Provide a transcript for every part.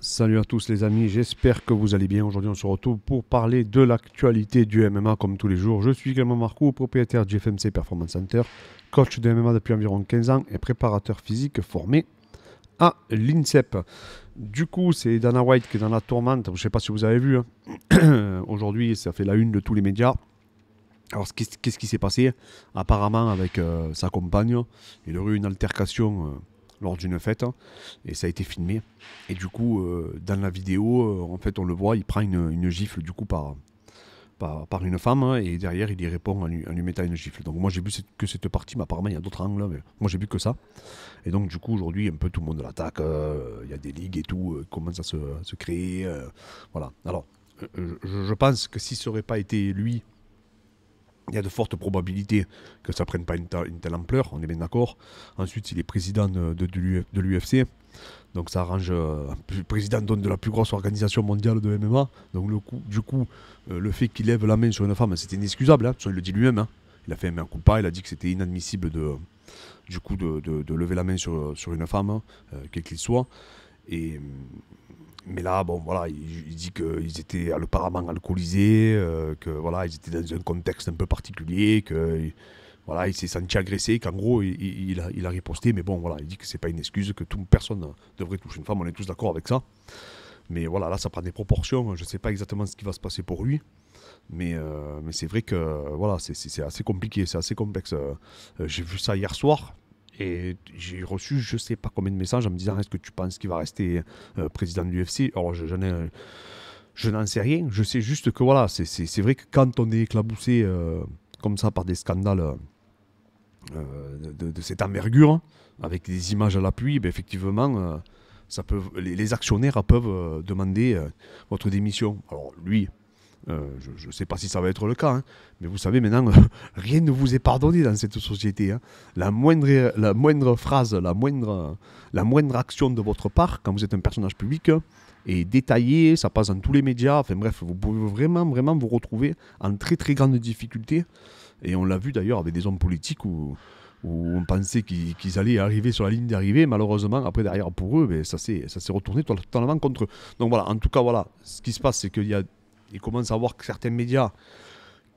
Salut à tous les amis, j'espère que vous allez bien. Aujourd'hui on se retrouve pour parler de l'actualité du MMA comme tous les jours. Je suis Clément Marcoux, propriétaire du FMC Performance Center, coach de MMA depuis environ 15 ans et préparateur physique formé à l'INSEP. Du coup c'est Dana White qui est dans la tourmente, je ne sais pas si vous avez vu, hein. Aujourd'hui ça fait la une de tous les médias. Alors qu'est-ce qui s'est passé? Apparemment avec sa compagne, il aurait eu une altercation lors d'une fête, hein, et ça a été filmé. Et du coup, dans la vidéo, en fait, on le voit, il prend une gifle du coup par une femme, hein, et derrière, il y répond en lui mettant une gifle. Donc moi, j'ai vu que cette partie, mais apparemment, il y a d'autres angles, mais moi, j'ai vu que ça. Et donc, du coup, aujourd'hui, un peu tout le monde l'attaque, il y a des ligues et tout, commence à se créer. Voilà. Alors, je pense que si ça n'aurait pas été lui, il y a de fortes probabilités que ça ne prenne pas une telle ampleur, on est bien d'accord. Ensuite, il est président de l'UFC, donc ça arrange président de la plus grosse organisation mondiale de MMA. Donc du coup, le fait qu'il lève la main sur une femme, c'était inexcusable, hein, il le dit lui-même. Hein. Il a fait un mea culpa, il a dit que c'était inadmissible de lever la main sur une femme, hein, quel qu'il soit. Et, mais là, bon, voilà, il dit qu'ils étaient apparemment alcoolisés, que voilà, ils étaient dans un contexte un peu particulier, que voilà, il s'est senti agressé, qu'en gros, il a riposté, mais bon, voilà, il dit que c'est pas une excuse, que personne ne devrait toucher une femme, on est tous d'accord avec ça. Mais voilà, là, ça prend des proportions, je sais pas exactement ce qui va se passer pour lui. Mais c'est vrai que voilà, c'est assez compliqué, c'est assez complexe. J'ai vu ça hier soir. Et j'ai reçu je sais pas combien de messages en me disant est-ce que tu penses qu'il va rester président de l'UFC. Alors je n'en sais rien. Je sais juste que voilà, c'est vrai que quand on est éclaboussé comme ça par des scandales de cette envergure, avec des images à l'appui, ben effectivement, les actionnaires peuvent demander votre démission. Alors lui, je ne sais pas si ça va être le cas, hein, mais vous savez maintenant, rien ne vous est pardonné dans cette société. Hein. La moindre phrase, la moindre action de votre part, quand vous êtes un personnage public, est détaillée, ça passe dans tous les médias. Enfin bref, vous pouvez vraiment, vraiment vous retrouver en très très grande difficulté. Et on l'a vu d'ailleurs avec des hommes politiques où on pensait qu'ils allaient arriver sur la ligne d'arrivée. Malheureusement, après derrière pour eux, ça s'est retourné totalement contre eux. Donc voilà, en tout cas, voilà, ce qui se passe, c'est il commence à voir que certains médias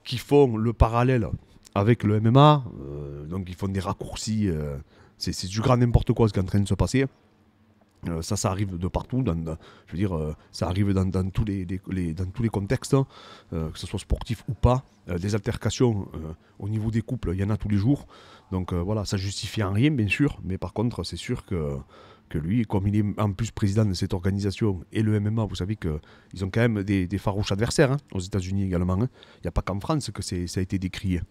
qui font le parallèle avec le MMA, donc ils font des raccourcis, c'est du grand n'importe quoi ce qui est en train de se passer. Ça arrive de partout, je veux dire, ça arrive dans tous les contextes, hein, que ce soit sportif ou pas. Des altercations au niveau des couples, il y en a tous les jours. Donc voilà, ça justifie en rien, bien sûr, mais par contre, c'est sûr que lui, comme il est en plus président de cette organisation et le MMA, vous savez qu'ils ont quand même des farouches adversaires, hein, aux États-Unis également. Hein. Il n'y a pas qu'en France que ça a été décrié.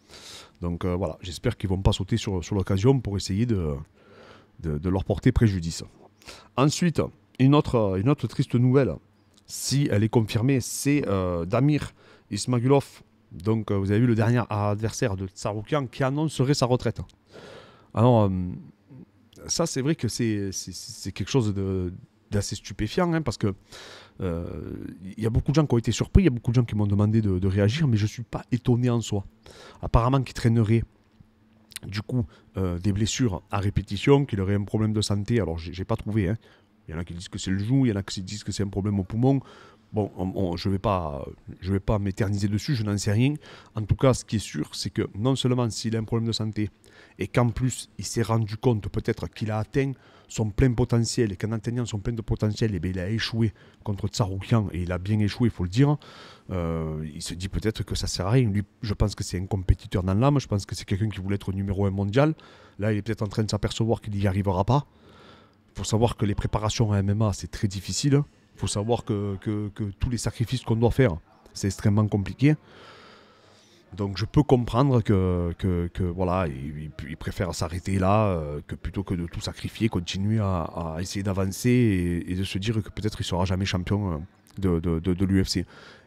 Donc voilà, j'espère qu'ils ne vont pas sauter sur l'occasion pour essayer de leur porter préjudice. Ensuite, une autre triste nouvelle, si elle est confirmée, c'est Damir Ismagulov. Donc, vous avez vu le dernier adversaire de Tsarukyan qui annoncerait sa retraite. Alors, ça, c'est vrai que c'est quelque chose d'assez stupéfiant, hein, parce que y a beaucoup de gens qui ont été surpris, il y a beaucoup de gens qui m'ont demandé de réagir, mais je ne suis pas étonné en soi. Apparemment, qu'il traînerait du coup des blessures à répétition, qu'il aurait un problème de santé. Alors j'ai pas trouvé, hein. Il y en a qui disent que c'est le genou, il y en a qui disent que c'est un problème au poumon. Bon, je vais pas m'éterniser dessus, je n'en sais rien. En tout cas, ce qui est sûr, c'est que non seulement s'il a un problème de santé, et qu'en plus il s'est rendu compte peut-être qu'il a atteint son plein potentiel, et qu'en atteignant son plein de potentiel, eh bien, il a échoué contre Tsarukyan, et il a bien échoué, il faut le dire. Il se dit peut-être que ça sert à rien. Lui, je pense que c'est un compétiteur dans l'âme, je pense que c'est quelqu'un qui voulait être numéro 1 mondial. Là, il est peut-être en train de s'apercevoir qu'il n'y arrivera pas. Il faut savoir que les préparations à MMA, c'est très difficile. Il faut savoir que tous les sacrifices qu'on doit faire, c'est extrêmement compliqué. Donc je peux comprendre que voilà, il préfère s'arrêter là, que plutôt que de tout sacrifier, continuer à essayer d'avancer et de se dire que peut-être il ne sera jamais champion de l'UFC.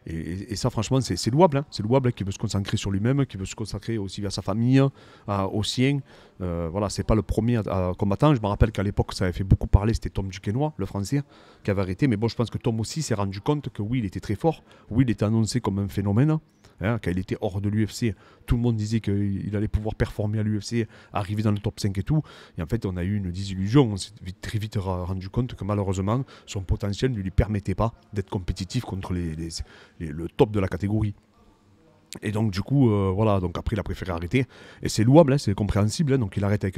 Et ça, franchement, c'est louable. Hein. C'est louable, hein, qu'il veut se concentrer sur lui-même, qu'il veut se consacrer aussi à sa famille, aux siens. Voilà, c'est pas le premier combattant. Je me rappelle qu'à l'époque, ça avait fait beaucoup parler, c'était Tom Duquesnoy, le français, qui avait arrêté. Mais bon, je pense que Tom aussi s'est rendu compte que oui, il était très fort. Oui, il était annoncé comme un phénomène. Hein, quand il était hors de l'UFC, tout le monde disait qu'il allait pouvoir performer à l'UFC, arriver dans le top 5 et tout. Et en fait, on a eu une désillusion. On s'est très vite rendu compte que malheureusement, son potentiel ne lui permettait pas d'être compétitif contre le top de la catégorie. Et donc du coup, voilà, donc après il a préféré arrêter. Et c'est louable, hein, c'est compréhensible. Hein, donc il a arrêté avec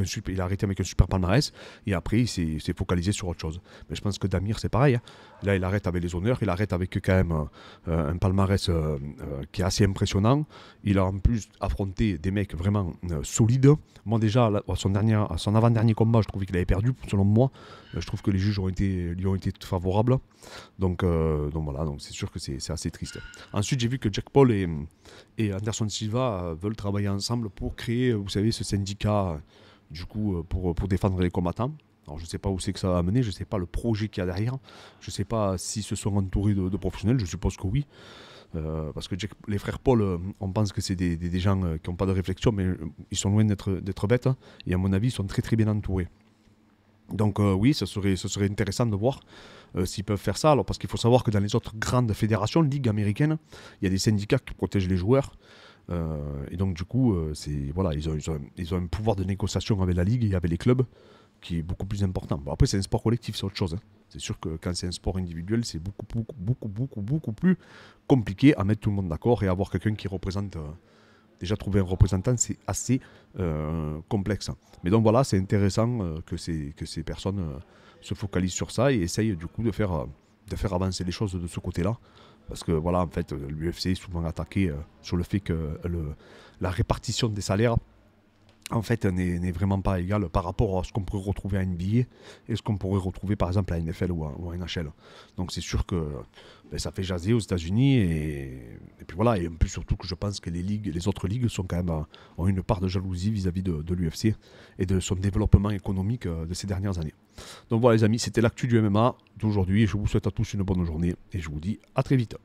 un super palmarès. Et après il s'est focalisé sur autre chose. Mais je pense que Damir c'est pareil. Hein. Là il arrête avec les honneurs, il arrête avec quand même un palmarès qui est assez impressionnant. Il a en plus affronté des mecs vraiment solides. Moi déjà, à son avant-dernier combat, je trouvais qu'il avait perdu, selon moi. Je trouve que les juges lui ont été favorables. Donc voilà, donc c'est sûr que c'est assez triste. Ensuite j'ai vu que Jack Paul et Anderson Silva veulent travailler ensemble pour créer, vous savez, ce syndicat, du coup, pour défendre les combattants. Alors je ne sais pas où c'est que ça va amener, je ne sais pas le projet qu'il y a derrière, je ne sais pas s'ils se sont entourés de professionnels, je suppose que oui. Parce que les frères Paul, on pense que c'est des gens qui n'ont pas de réflexion, mais ils sont loin d'être bêtes, hein, et à mon avis, ils sont très très bien entourés. Donc oui, ce serait intéressant de voir s'ils peuvent faire ça. Alors, parce qu'il faut savoir que dans les autres grandes fédérations, ligues américaines, il y a des syndicats qui protègent les joueurs. Et donc du coup, voilà, ils ont un pouvoir de négociation avec la ligue et avec les clubs qui est beaucoup plus important. Bon, après, c'est un sport collectif, c'est autre chose. Hein. C'est sûr que quand c'est un sport individuel, c'est beaucoup plus compliqué à mettre tout le monde d'accord et avoir quelqu'un qui représente... déjà trouver un représentant, c'est assez complexe. Mais donc voilà, c'est intéressant que ces personnes se focalisent sur ça et essayent du coup de faire avancer les choses de ce côté-là. Parce que voilà, en fait, l'UFC est souvent attaqué sur le fait que la répartition des salaires en fait, n'est vraiment pas égal par rapport à ce qu'on pourrait retrouver à NBA et ce qu'on pourrait retrouver par exemple à NFL ou à NHL. Donc c'est sûr que ça fait jaser aux États-Unis et puis voilà, et en plus surtout que je pense que les autres ligues sont quand même ont une part de jalousie vis-à-vis de l'UFC et de son développement économique de ces dernières années. Donc voilà les amis, c'était l'actu du MMA d'aujourd'hui. Je vous souhaite à tous une bonne journée et je vous dis à très vite.